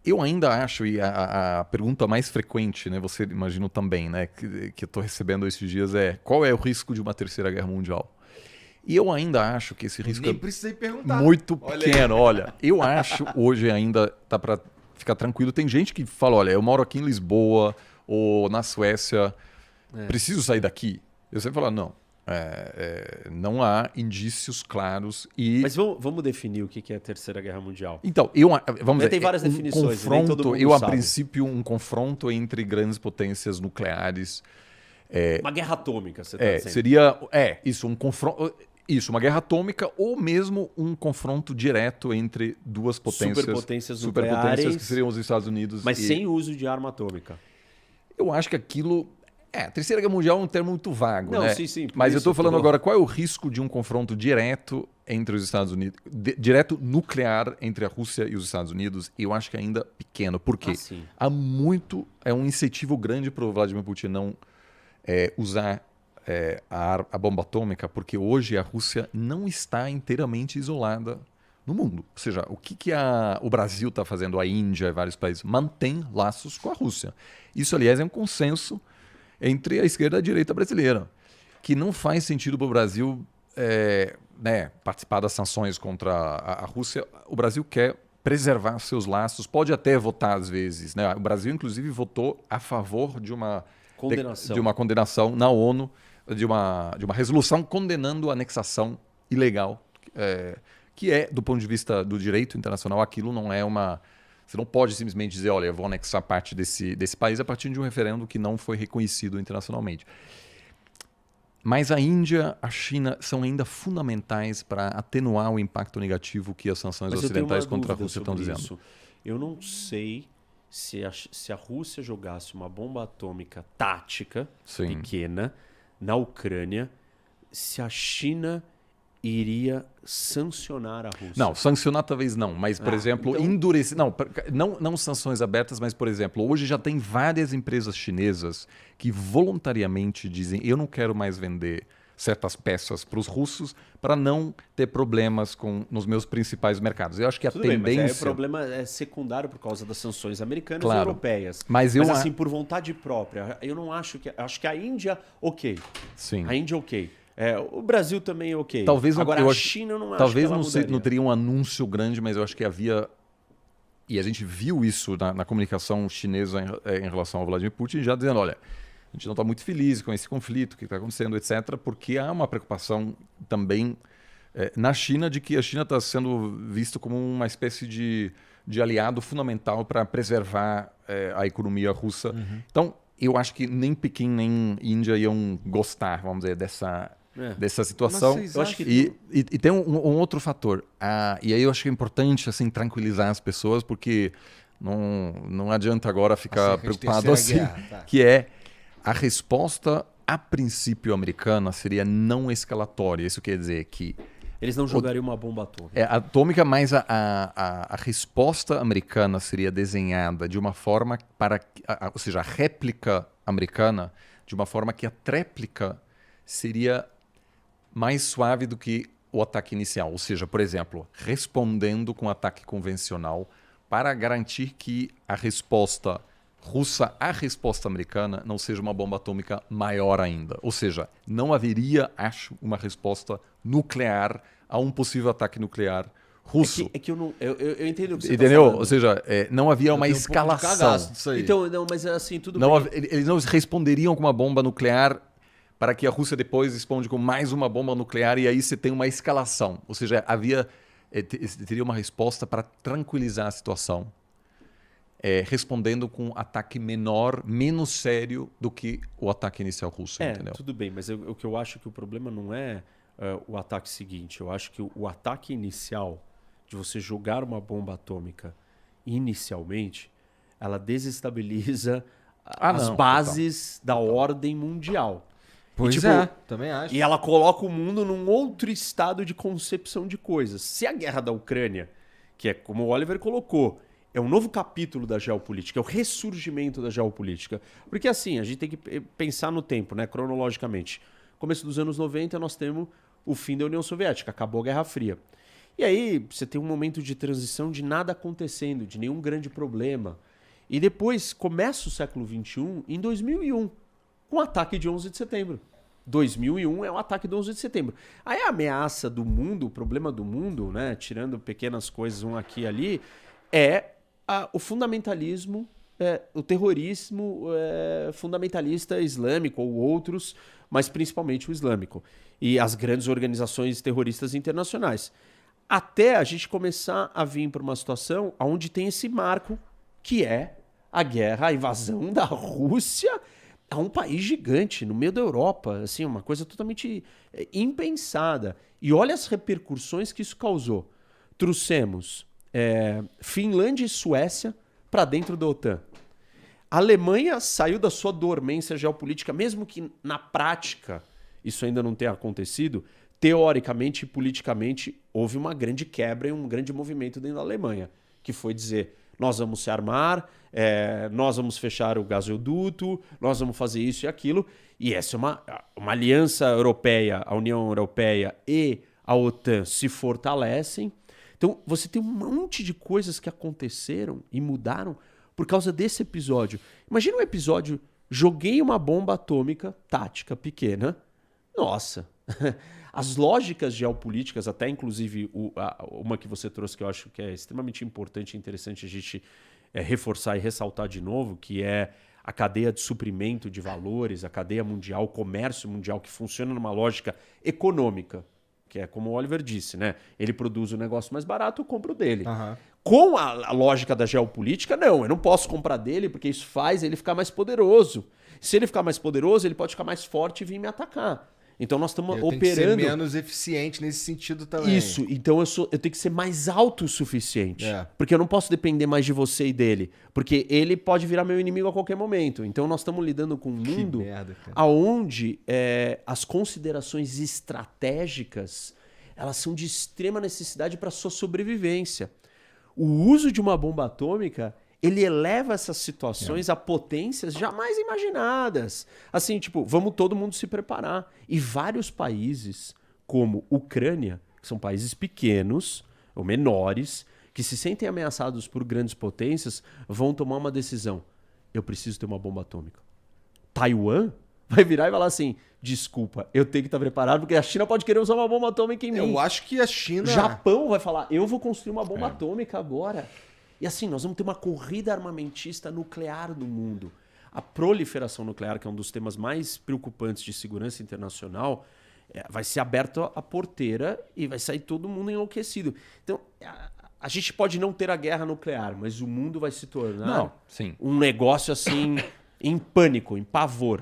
Eu ainda acho, e a pergunta mais frequente, né, você imagina também, né, que eu estou recebendo esses dias é: qual é o risco de uma terceira guerra mundial? E eu ainda acho que esse Eu risco nem é precisei perguntar. muito Olha aí. pequeno. Olha, eu acho hoje ainda tá para ficar tranquilo. Tem gente que fala: olha, eu moro aqui em Lisboa ou na Suécia, preciso sair daqui? Eu sempre falo: não. Não há indícios claros e Mas vamos definir o que é a Terceira Guerra Mundial. então, vamos Né, dizer, tem várias definições, e nem todo confronto, mundo a sabe. princípio, um confronto entre grandes potências nucleares. Uma guerra atômica, você está dizendo. Seria, isso, um confronto, isso, uma guerra atômica ou mesmo um confronto direto entre duas potências, Superpotências que nucleares, seriam os Estados Unidos. mas sem uso de arma atômica. Eu acho que aquilo... a Terceira Guerra Mundial é um termo muito vago, Não, né? sim, por Mas eu isso estou falando agora, qual é o risco de um confronto direto entre os Estados Unidos, direto nuclear entre a Rússia e os Estados Unidos? Eu acho que ainda pequeno. Por quê? sim. É um incentivo grande para o Vladimir Putin não usar a bomba atômica, porque hoje a Rússia não está inteiramente isolada no mundo. Ou seja, o que o Brasil está fazendo, a Índia e vários países, mantém laços com a Rússia. Isso, aliás, é um consenso entre a esquerda e a direita brasileira, que não faz sentido para o Brasil participar das sanções contra a Rússia. O Brasil quer preservar seus laços, pode até votar às vezes, né? O Brasil, inclusive, votou a favor de uma condenação na ONU, de uma resolução condenando a anexação ilegal, que do ponto de vista do direito internacional, aquilo não é uma... Você não pode simplesmente dizer: olha, eu vou anexar parte desse país a partir de um referendo que não foi reconhecido internacionalmente. Mas a Índia, a China são ainda fundamentais para atenuar o impacto negativo que as sanções ocidentais contra a Rússia estão dizendo. Isso. Eu não sei se a Rússia jogasse uma bomba atômica tática, pequena, na Ucrânia, se a China iria sancionar a Rússia. Não, sancionar talvez não, mas, por exemplo, endurecer... Não sanções abertas, mas, por exemplo, hoje já tem várias empresas chinesas que voluntariamente dizem: eu não quero mais vender certas peças para os russos para não ter problemas nos meus principais mercados. Eu acho que a tendência... Bem, mas aí o problema é secundário por causa das sanções americanas e europeias. Mas assim, por vontade própria, eu não acho que... Acho que a Índia, ok. Sim. A Índia, ok. O Brasil também é ok. Talvez agora a China eu não acho talvez que ela não teria um anúncio grande, mas eu acho que havia... E a gente viu isso na comunicação chinesa em relação ao Vladimir Putin, já dizendo: olha, a gente não está muito feliz com esse conflito, o que está acontecendo, etc., porque há uma preocupação também na China de que a China está sendo vista como uma espécie de aliado fundamental para preservar a economia russa. Uhum. Então, eu acho que nem Pequim nem Índia iam gostar, vamos dizer, dessa situação. Eu acho que e tem um outro fator. E aí eu acho que é importante assim, tranquilizar as pessoas, porque não adianta agora ficar preocupado assim, que é a resposta a princípio americana seria não escalatória. Isso quer dizer que eles não jogariam uma bomba atômica. Atômica, mas a resposta americana seria desenhada de uma forma ou seja, a réplica americana, de uma forma que a tréplica seria mais suave do que o ataque inicial. Ou seja, por exemplo, respondendo com ataque convencional para garantir que a resposta russa à resposta americana não seja uma bomba atômica maior ainda. Ou seja, não haveria, acho, uma resposta nuclear a um possível ataque nuclear russo. É que eu não... Eu entendo o que você Entendeu? tá falando. Ou seja, não havia uma escalação. Disso aí. Então, não, mas assim, tudo não, bem. Eles não responderiam com uma bomba nuclear para que a Rússia depois responda com mais uma bomba nuclear e aí você tem uma escalação. Ou seja, teria uma resposta para tranquilizar a situação, respondendo com um ataque menor, menos sério do que o ataque inicial russo. Entendeu? Tudo bem, mas o que eu acho que o problema não é o ataque seguinte. Eu acho que o ataque inicial, de você jogar uma bomba atômica inicialmente, ela desestabiliza as bases da ordem mundial. Pois também acho. E ela coloca o mundo num outro estado de concepção de coisas. Se a guerra da Ucrânia, que é como o Oliver colocou, é um novo capítulo da geopolítica, é o ressurgimento da geopolítica. Porque assim, a gente tem que pensar no tempo, né, cronologicamente. Começo dos anos 90, nós temos o fim da União Soviética, acabou a Guerra Fria. E aí você tem um momento de transição de nada acontecendo, de nenhum grande problema. E depois começa o século XXI em 2001, com o ataque de 11 de setembro. 2001 é o ataque do 11 de setembro. Aí a ameaça do mundo, o problema do mundo, né, tirando pequenas coisas um aqui e ali, é o fundamentalismo, o terrorismo fundamentalista islâmico ou outros, mas principalmente o islâmico. E as grandes organizações terroristas internacionais. Até a gente começar a vir para uma situação onde tem esse marco, que é a guerra, a invasão da Rússia a um país gigante, no meio da Europa, assim, uma coisa totalmente impensada. E olha as repercussões que isso causou. Trouxemos Finlândia e Suécia para dentro da OTAN. A Alemanha saiu da sua dormência geopolítica, mesmo que na prática isso ainda não tenha acontecido, teoricamente e politicamente houve uma grande quebra e um grande movimento dentro da Alemanha, que foi dizer: nós vamos se armar, nós vamos fechar o gasoduto, nós vamos fazer isso e aquilo. E essa é uma aliança europeia, a União Europeia e a OTAN se fortalecem. Então você tem um monte de coisas que aconteceram e mudaram por causa desse episódio. Imagina um episódio, joguei uma bomba atômica tática pequena. Nossa, as lógicas geopolíticas, até inclusive uma que você trouxe que eu acho que é extremamente importante e interessante a gente reforçar e ressaltar de novo, que é a cadeia de suprimento de valores, a cadeia mundial, o comércio mundial que funciona numa lógica econômica, que é como o Oliver disse, né? Ele produz o negócio mais barato, eu compro dele. Aham. Com a lógica da geopolítica, não, eu não posso comprar dele porque isso faz ele ficar mais poderoso. Se ele ficar mais poderoso, ele pode ficar mais forte e vir me atacar. Então nós estamos Eu tenho que ser operando. menos eficiente nesse sentido também. Isso, então eu tenho que ser mais autossuficiente. Porque eu não posso depender mais de você e dele. Porque ele pode virar meu inimigo a qualquer momento. Então nós estamos lidando com um Que mundo merda, cara. onde as considerações estratégicas elas são de extrema necessidade para sua sobrevivência. O uso de uma bomba atômica ele eleva essas situações a potências jamais imaginadas. Assim, tipo, vamos todo mundo se preparar. E vários países, como Ucrânia, que são países pequenos ou menores, que se sentem ameaçados por grandes potências, vão tomar uma decisão. Eu preciso ter uma bomba atômica. Taiwan vai virar e falar assim: desculpa, eu tenho que estar preparado porque a China pode querer usar uma bomba atômica em mim. Eu acho que a China... Japão vai falar: eu vou construir uma bomba atômica agora. E assim, nós vamos ter uma corrida armamentista nuclear no mundo. A proliferação nuclear, que é um dos temas mais preocupantes de segurança internacional, vai ser aberta a porteira e vai sair todo mundo enlouquecido. Então, a gente pode não ter a guerra nuclear, mas o mundo vai se tornar sim. um negócio assim, em pânico, em pavor.